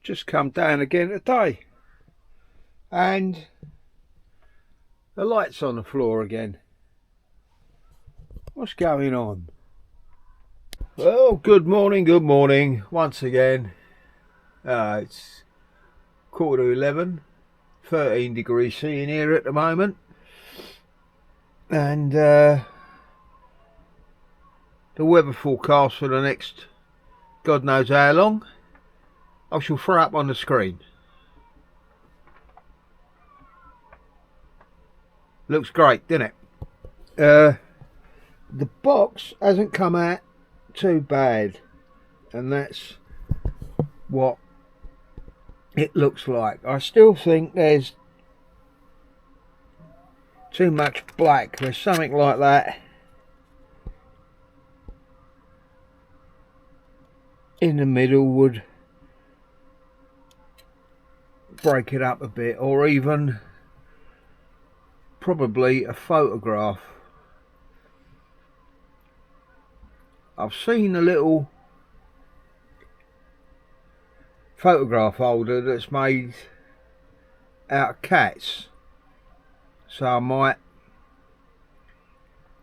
just come down again today, and the light's on the floor again. What's going on? Well, good morning once again. It's 11:15, 13 degrees C in here at the moment, and the weather forecast for the next God knows how long I shall throw up on the screen. Looks great, doesn't it? The box hasn't come out too bad, and that's what it looks like. I still think there's too much black. There's something like that in the middle would break it up a bit, or even probably a photograph. I've seen a little photograph holder that's made out of cats, so I might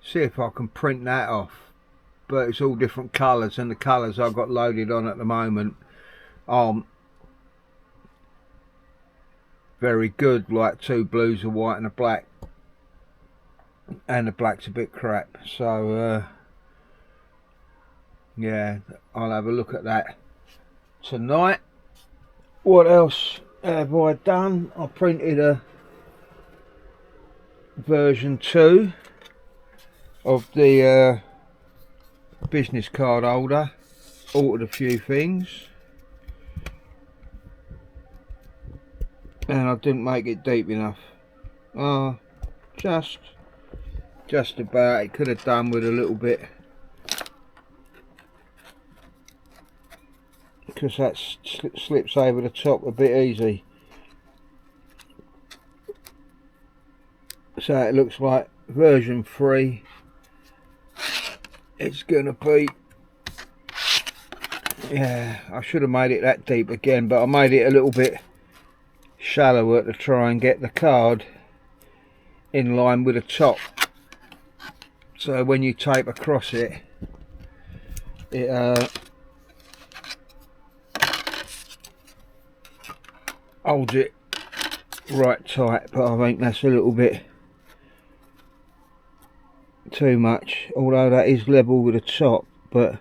see if I can print that off, but it's all different colours, and the colours I've got loaded on at the moment aren't very good, like 2 blues, a white and a black, and the black's a bit crap, so yeah, I'll have a look at that tonight. What else have I done? I printed a version 2 of the business card holder, altered a few things, and I didn't make it deep enough. Just about. It could have done with a little bit, because that slips over the top a bit easy, so it looks like version 3 it's gonna be. Yeah, I should have made it that deep again, but I made it a little bit shallower to try and get the card in line with the top, so when you tape across it, it holds it right tight. But I think that's a little bit too much, although that is level with the top. But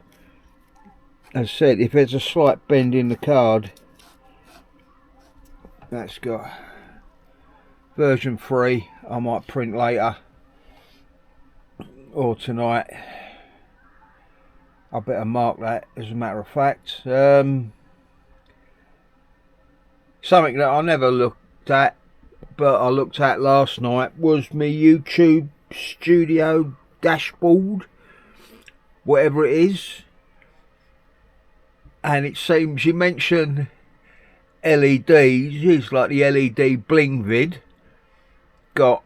as I said, if there's a slight bend in the card, that's got version 3. I might print later or tonight. I better mark that, as a matter of fact. Something that I never looked at, but I looked at last night, was my YouTube studio dashboard, whatever it is, and it seems you mention LEDs. It's like the LED bling vid got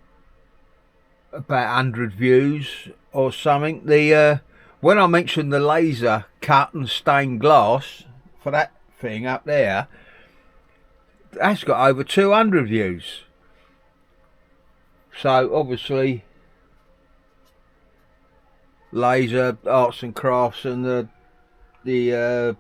about 100 views or something. The when I mentioned the laser cut and stained glass for that thing up there, that's got over 200 views. So obviously laser arts and crafts and the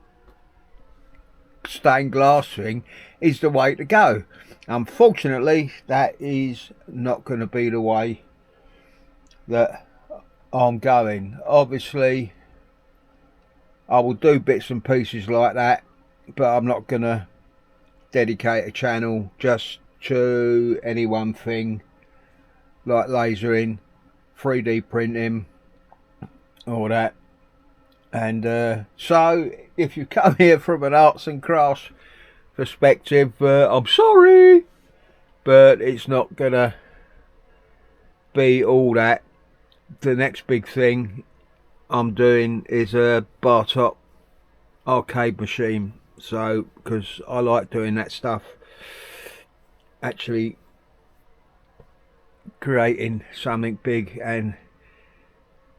stained glass thing is the way to go. Unfortunately, that is not going to be the way that I'm going. Obviously I will do bits and pieces like that, but I'm not going to dedicate a channel just to any one thing, like lasering, 3D printing, all that. And so if you come here from an arts and crafts perspective, I'm sorry, but it's not gonna be all that. The next big thing I'm doing is a bar top arcade machine, so because I like doing that stuff, actually creating something big and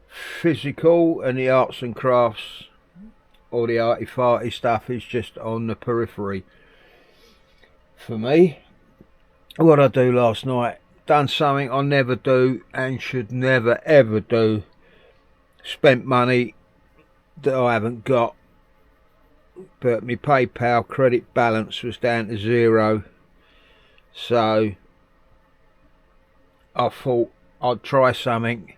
physical, and the arts and crafts or the arty farty stuff is just on the periphery. for me. What I do last night, done something I never do and should never ever do. Spent money that I haven't got, but my PayPal credit balance was down to 0, so I thought I'd try something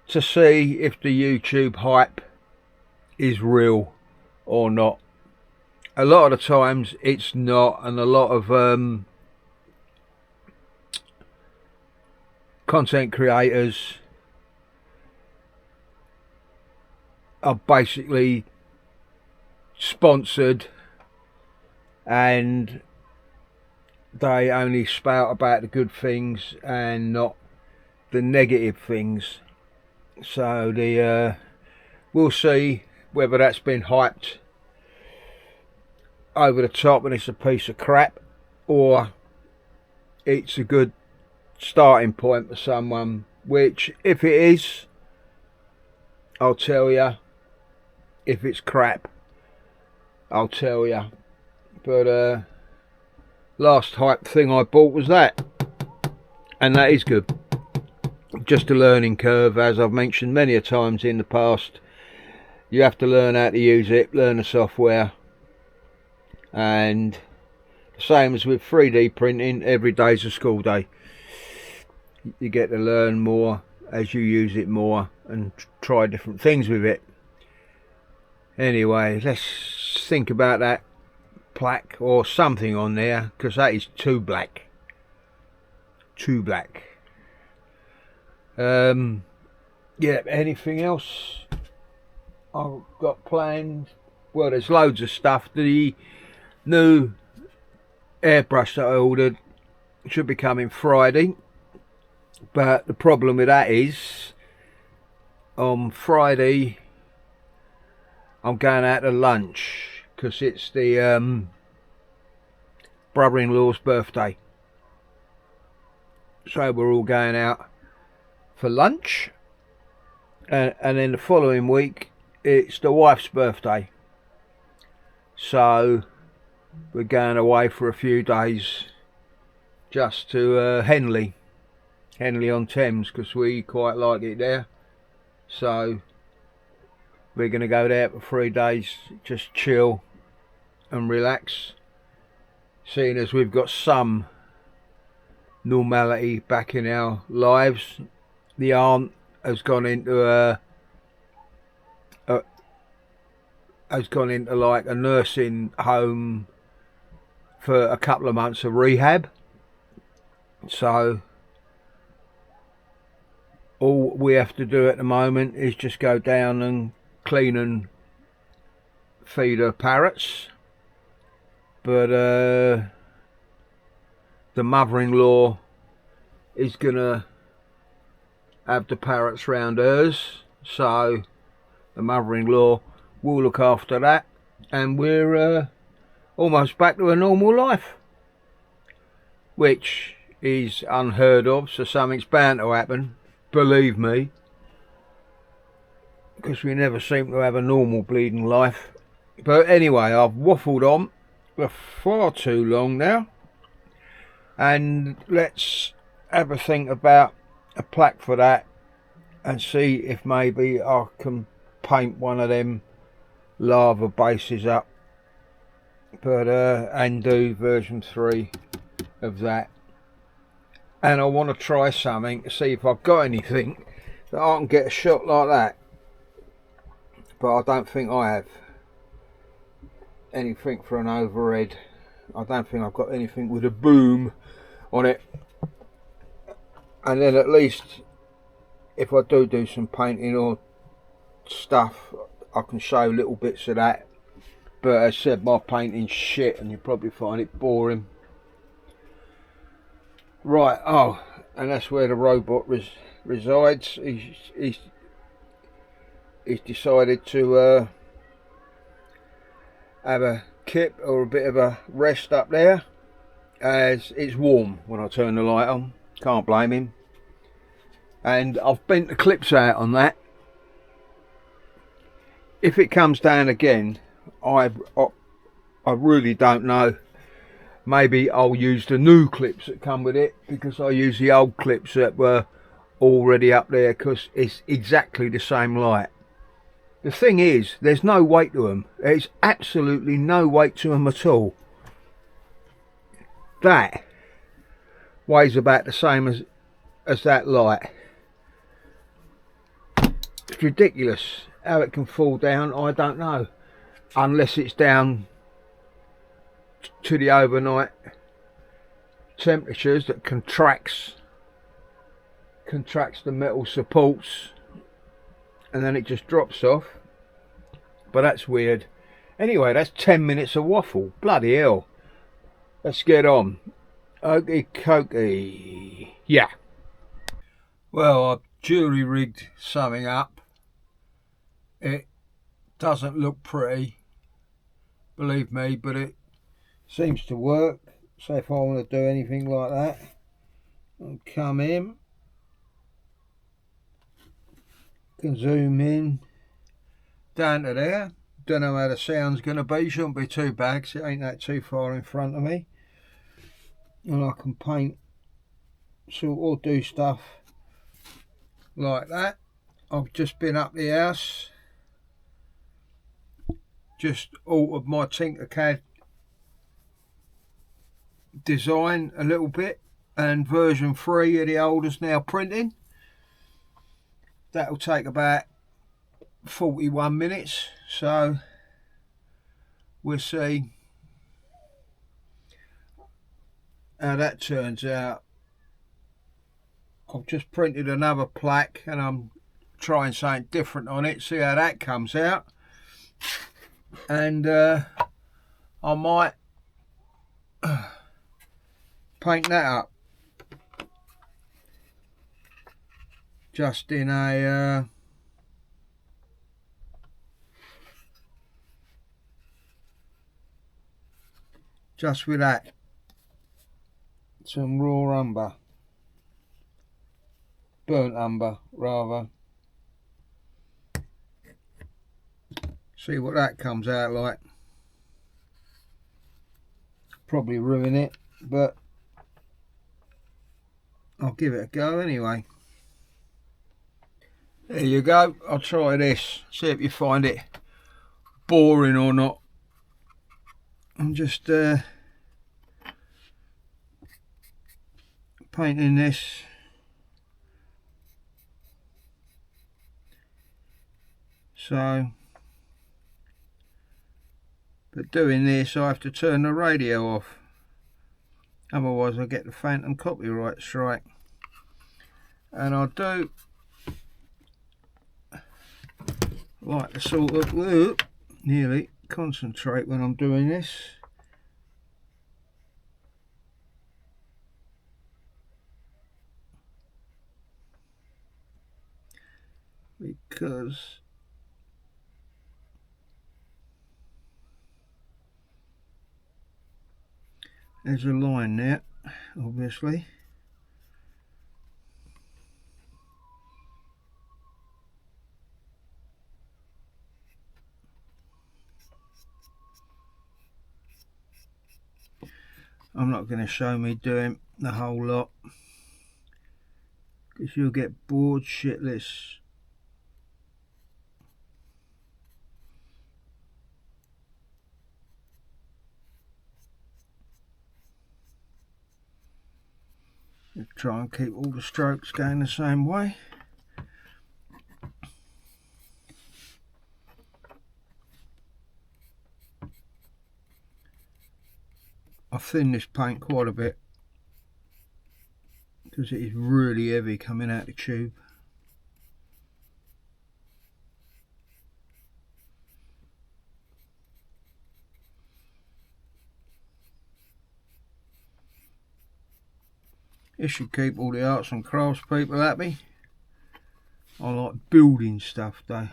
to see if the YouTube hype is real or not. A lot of the times it's not, and a lot of content creators are basically sponsored and they only spout about the good things and not the negative things. So we'll see whether that's been hyped over the top and it's a piece of crap, or it's a good starting point for someone, which if it is, I'll tell you. If it's crap, I'll tell you. But last hype thing I bought was that, and that is good. Just a learning curve, as I've mentioned many a times in the past. You have to learn how to use it, learn the software, and the same as with 3D printing, every day's a school day. You get to learn more as you use it more and try different things with it. Anyway, let's think about that plaque or something on there, because that is too black. Too black. Yeah, anything else I've got planned? Well, there's loads of stuff. The new airbrush that I ordered should be coming Friday, but the problem with that is on Friday I'm going out to lunch because it's the brother-in-law's birthday, so we're all going out for lunch, and then the following week it's the wife's birthday, so we're going away for a few days just to Henley on Thames, because we quite like it there. So we're going to go there for 3 days, just chill and relax, seeing as we've got some normality back in our lives. The aunt has gone into like a nursing home for a couple of months of rehab, so all we have to do at the moment is just go down and clean and feed her parrots. But the mother-in-law is gonna have the parrots round hers, so the mother-in-law will look after that, and we're almost back to a normal life, which is unheard of. So something's bound to happen, believe me, because we never seem to have a normal bleeding life. But anyway, I've waffled on for far too long now, and let's have a think about a plaque for that and see if maybe I can paint one of them lava bases up, but and do version 3 of that. And I want to try something to see if I've got anything that I can get a shot like that, but I don't think I have anything for an overhead. I don't think I've got anything with a boom on it, and then at least if I do some painting or stuff, I can show little bits of that. But as I said, my painting's shit and you probably find it boring. Right, oh, and that's where the robot resides. He's decided to have a kip or a bit of a rest up there, as it's warm when I turn the light on. Can't blame him. And I've bent the clips out on that. If it comes down again, I really don't know maybe I'll use the new clips that come with it, because I use the old clips that were already up there, because it's exactly the same light. The thing is, there's no weight to them. There's absolutely no weight to them at all. That weighs about the same as that light. It's ridiculous how it can fall down. I don't know, unless it's down to the overnight temperatures that contracts the metal supports, and then it just drops off. But that's weird. Anyway, that's 10 minutes of waffle. Bloody hell. Let's get on. Okie dokie. Yeah. Well, I've jury rigged something up. It doesn't look pretty, believe me, but it seems to work. So if I want to do anything like that, I'll come in, can zoom in down to there. Don't know how the sound's going to be. Shouldn't be too bad because it ain't that too far in front of me. And I can paint sort or do stuff like that. I've just been up the house, just altered my Tinkercad design a little bit, and version 3 of the old is now printing. That'll take about 41 minutes, so we'll see how that turns out. I've just printed another plaque and I'm trying something different on it, see how that comes out. And I might paint that up just in a just with that, some raw umber, burnt umber rather. See what that comes out like. Probably ruin it, but I'll give it a go anyway. There you go. I'll try this, see if you find it boring or not. I'm just painting this. So, but doing this I have to turn the radio off, otherwise I get the phantom copyright strike. And I do like to sort of nearly concentrate when I'm doing this. Because there's a line there, obviously. I'm not going to show me doing the whole lot, because you'll get bored shitless. Try and keep all the strokes going the same way. I've thinned this paint quite a bit because it is really heavy coming out the tube. This should keep all the arts and crafts people happy. I like building stuff though.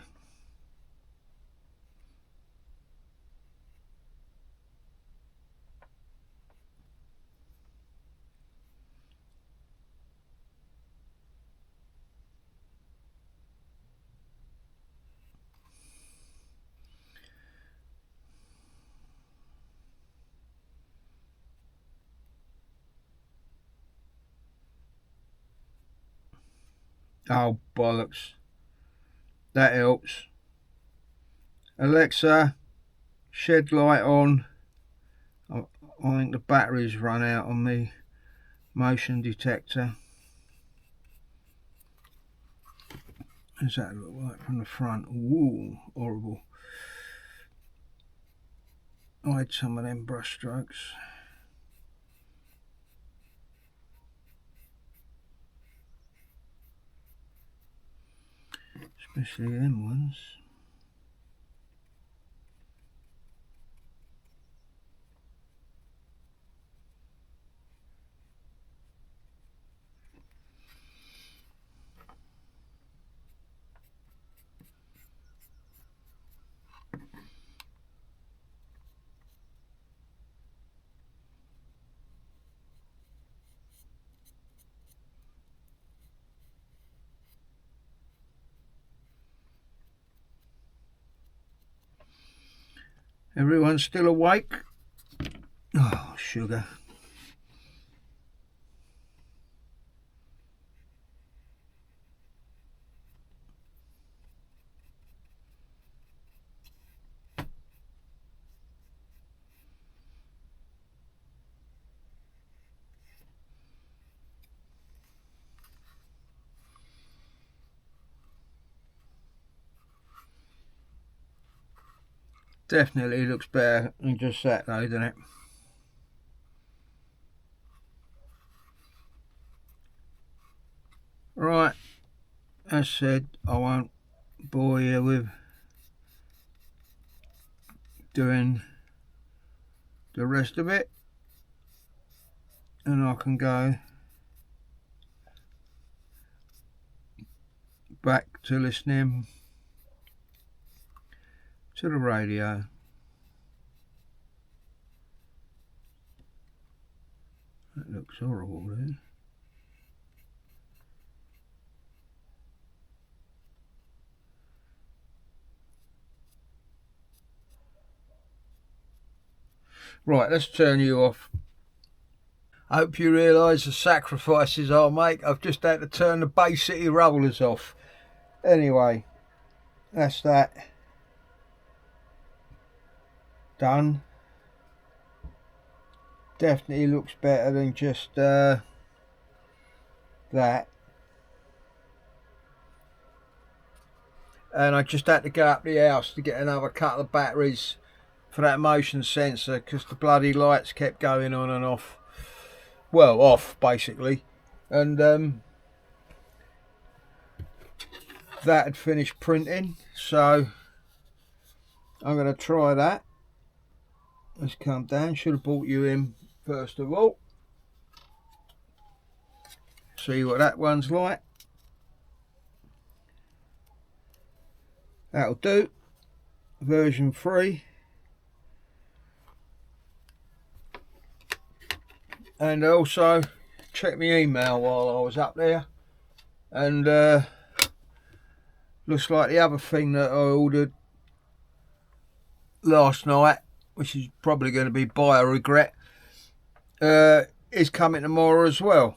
Oh, bollocks. That helps. Alexa, shed light on. I think the battery's run out on me motion detector. Does that look like from the front? Ooh, horrible. Hide some of them brush strokes. Especially them ones. Everyone still awake? Oh, sugar. Definitely looks better than just that though, doesn't it? Right, as said, I won't bore you with doing the rest of it, and I can go back to listening to the radio. That looks horrible there. Right, let's turn you off. I hope you realise the sacrifices I'll make. I've just had to turn the Bay City rollers off. Anyway, that's that done. Definitely looks better than just that. And I just had to go up the house to get another couple of batteries for that motion sensor because the bloody lights kept going on and off. Well, off basically. And that had finished printing, so I'm going to try that. Let's come down. Should have brought you in first of all. See what that one's like. That'll do. Version 3. And also check my email while I was up there, and looks like the other thing that I ordered last night, which is probably going to be by a regret, is coming tomorrow as well.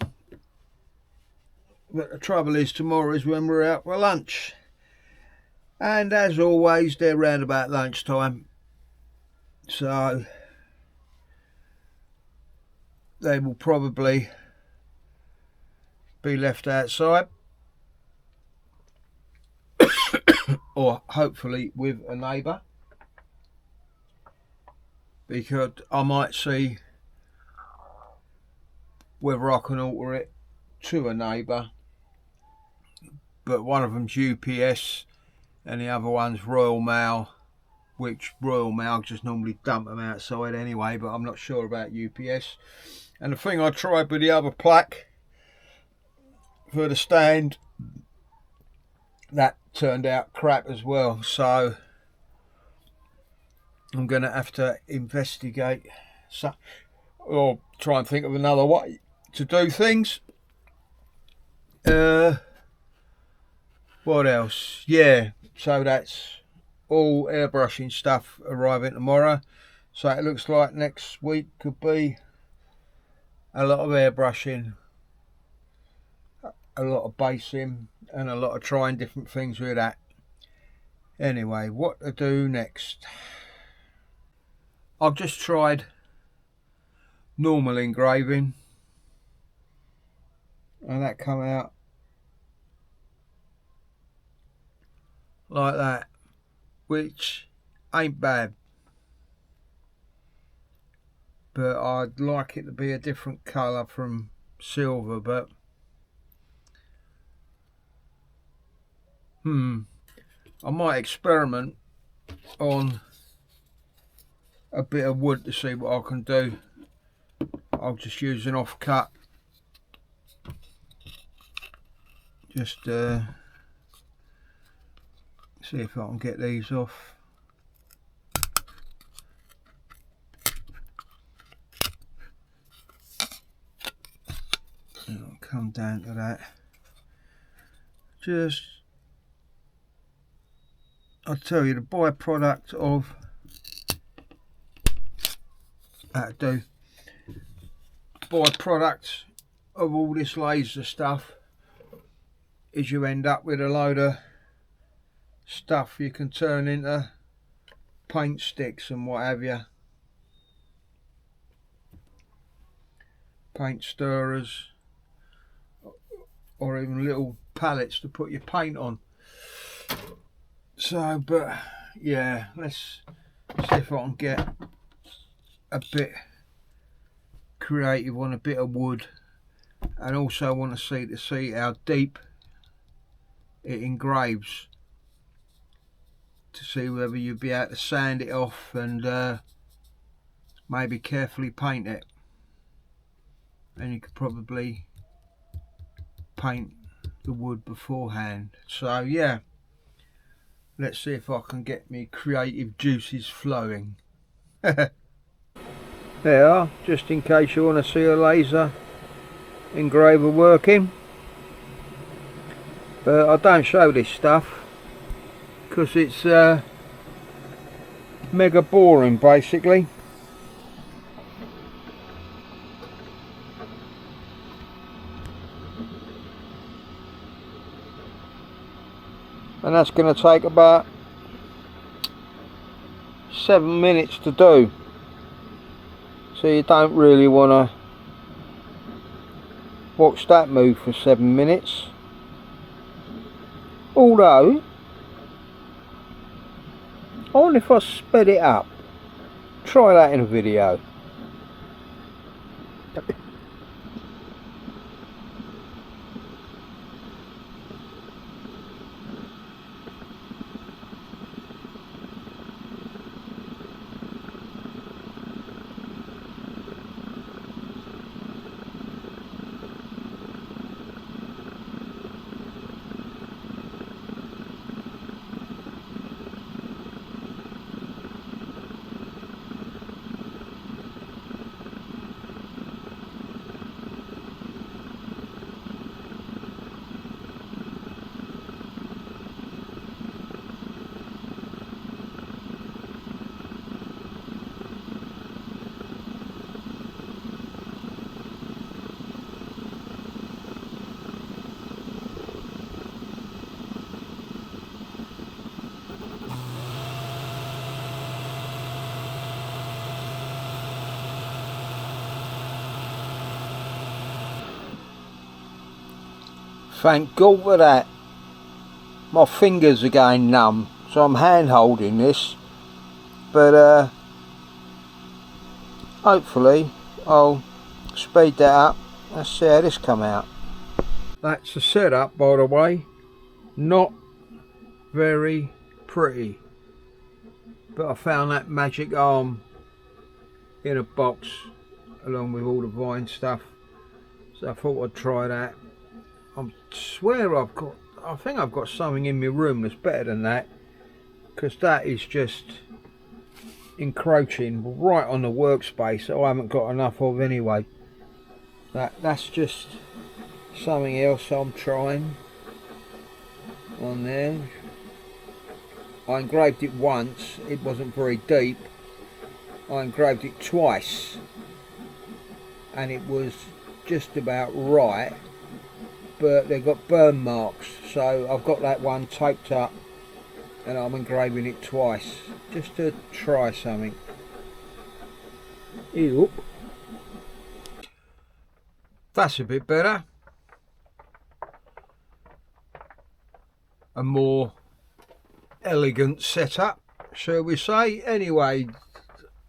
But the trouble is, tomorrow is when we're out for lunch, and as always they're round about lunchtime, so they will probably be left outside or hopefully with a neighbour, because I might see whether I can alter it to a neighbour, but one of them's UPS and the other one's Royal Mail, which Royal Mail just normally dump them outside anyway, but I'm not sure about UPS. And the thing I tried with the other plaque for the stand, that turned out crap as well, so I'm going to have to investigate or try and think of another way to do things. What else? Yeah, so that's all airbrushing stuff arriving tomorrow, so it looks like next week could be a lot of airbrushing. a lot of basing and a lot of trying different things with that. Anyway, what to do next? I've just tried normal engraving and that come out like that, which ain't bad, but I'd like it to be a different colour from silver. But I might experiment on a bit of wood to see what I can do. I'll just use an offcut, just see if I can get these off. And I'll come down to that. Just, I'll tell you, the byproduct of byproduct of all this laser stuff is you end up with a load of stuff you can turn into paint sticks and what have you, paint stirrers, or even little pallets to put your paint on. So, but yeah, let's see if I can get a bit creative on a bit of wood, and also want to see how deep it engraves, to see whether you'd be able to sand it off and maybe carefully paint it. And you could probably paint the wood beforehand. So yeah, let's see if I can get me creative juices flowing. There, just in case you want to see a laser engraver working. But I don't show this stuff because it's mega boring basically. And that's going to take about 7 minutes to do. So you don't really want to watch that move for 7 minutes. Although, I wonder if I sped it up. Try that in a video. Thank God for that. My fingers are going numb, so I'm hand holding this. But hopefully I'll speed that up. Let's see how this come out. That's the setup, by the way. Not very pretty, but I found that magic arm in a box along with all the vine stuff, so I thought I'd try that. I swear I think I've got something in my room that's better than that, because that is just encroaching right on the workspace that I haven't got enough of anyway. That's just something else I'm trying on there. I engraved it once, it wasn't very deep. I engraved it twice and it was just about right, but they've got burn marks, so I've got that one taped up and I'm engraving it twice just to try something. Ew. That's a bit better. A more elegant setup, shall we say. Anyway,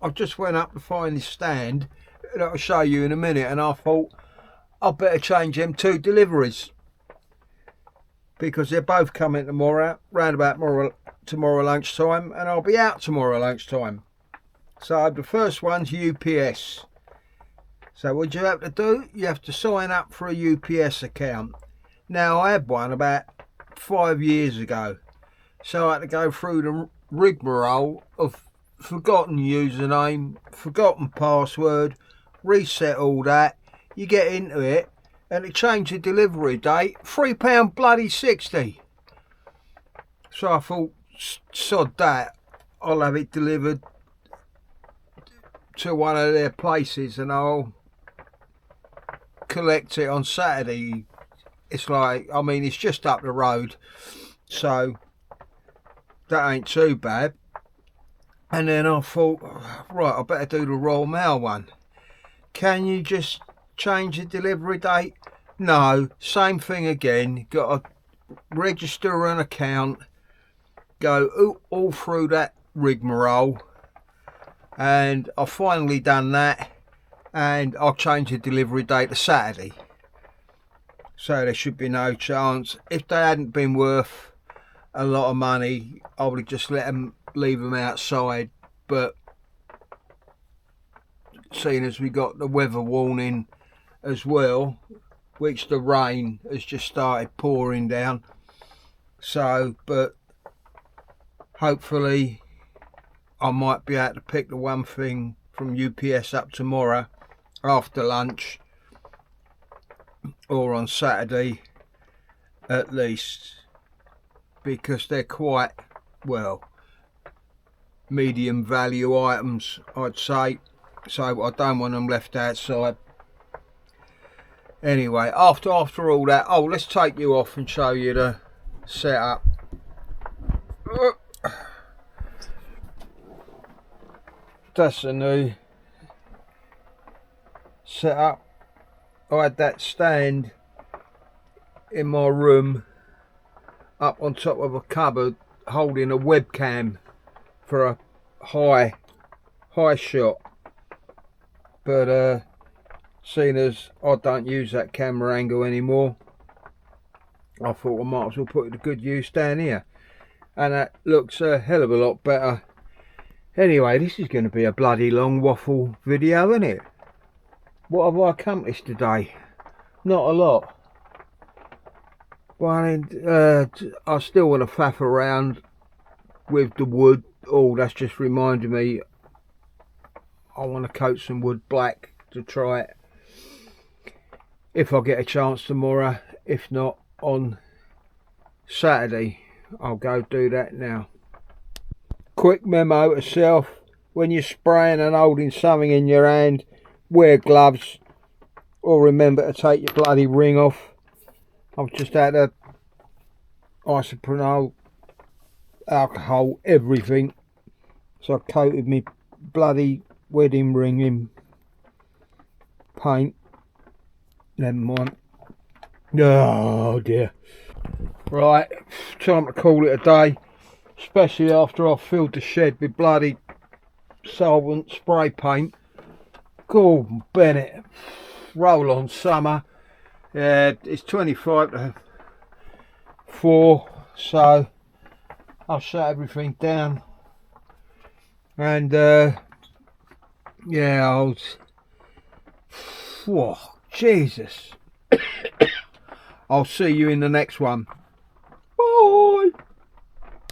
I just went up to find this stand that I'll show you in a minute, and I thought I'd better change them 2 deliveries because they're both coming tomorrow, round about tomorrow lunchtime, and I'll be out tomorrow lunchtime. So the first one's UPS. So what you have to do, you have to sign up for a UPS account. Now I had one about 5 years ago, so I had to go through the rigmarole of forgotten username, forgotten password, reset all that. You get into it and it changed the delivery date, £3 bloody 60. So I thought, sod that, I'll have it delivered to one of their places and I'll collect it on Saturday. It's like, I mean, it's just up the road, so that ain't too bad. And then I thought, right, I better do the Royal Mail one. Can you just change the delivery date? No, same thing again. Got to register an account, go all through that rigmarole, and I've finally done that, and I'll change the delivery date to Saturday. So there should be no chance. If they hadn't been worth a lot of money, I would have just leave them outside, but seeing as we got the weather warning as well, which the rain has just started pouring down, so but hopefully I might be able to pick the one thing from UPS up tomorrow after lunch or on Saturday at least, because they're quite, well, medium value items, I'd say, so I don't want them left outside. Anyway, after all that, oh, let's take you off and show you the setup. That's a new setup. I had that stand in my room up on top of a cupboard holding a webcam for a high shot, but seeing as I don't use that camera angle anymore, I thought I might as well put it to good use down here, and that looks a hell of a lot better. Anyway, this is going to be a bloody long waffle video, isn't it? What have I accomplished today? Not a lot. But I still want to faff around with the wood. Oh, that's just reminded me, I want to coat some wood black to try it if I get a chance tomorrow. If not, on Saturday I'll go do that now. Quick memo to self: when you're spraying and holding something in your hand, wear gloves, or remember to take your bloody ring off. I've just had a isoprenol, alcohol, everything, so I coated me bloody wedding ring in paint. Never mind. Oh dear. Right, time to call it a day, especially after I've filled the shed with bloody solvent spray paint. Gordon Bennett, roll on summer. Yeah, it's 25 to 4, so I'll shut everything down, and yeah, whoa, Jesus. I'll see you in the next one.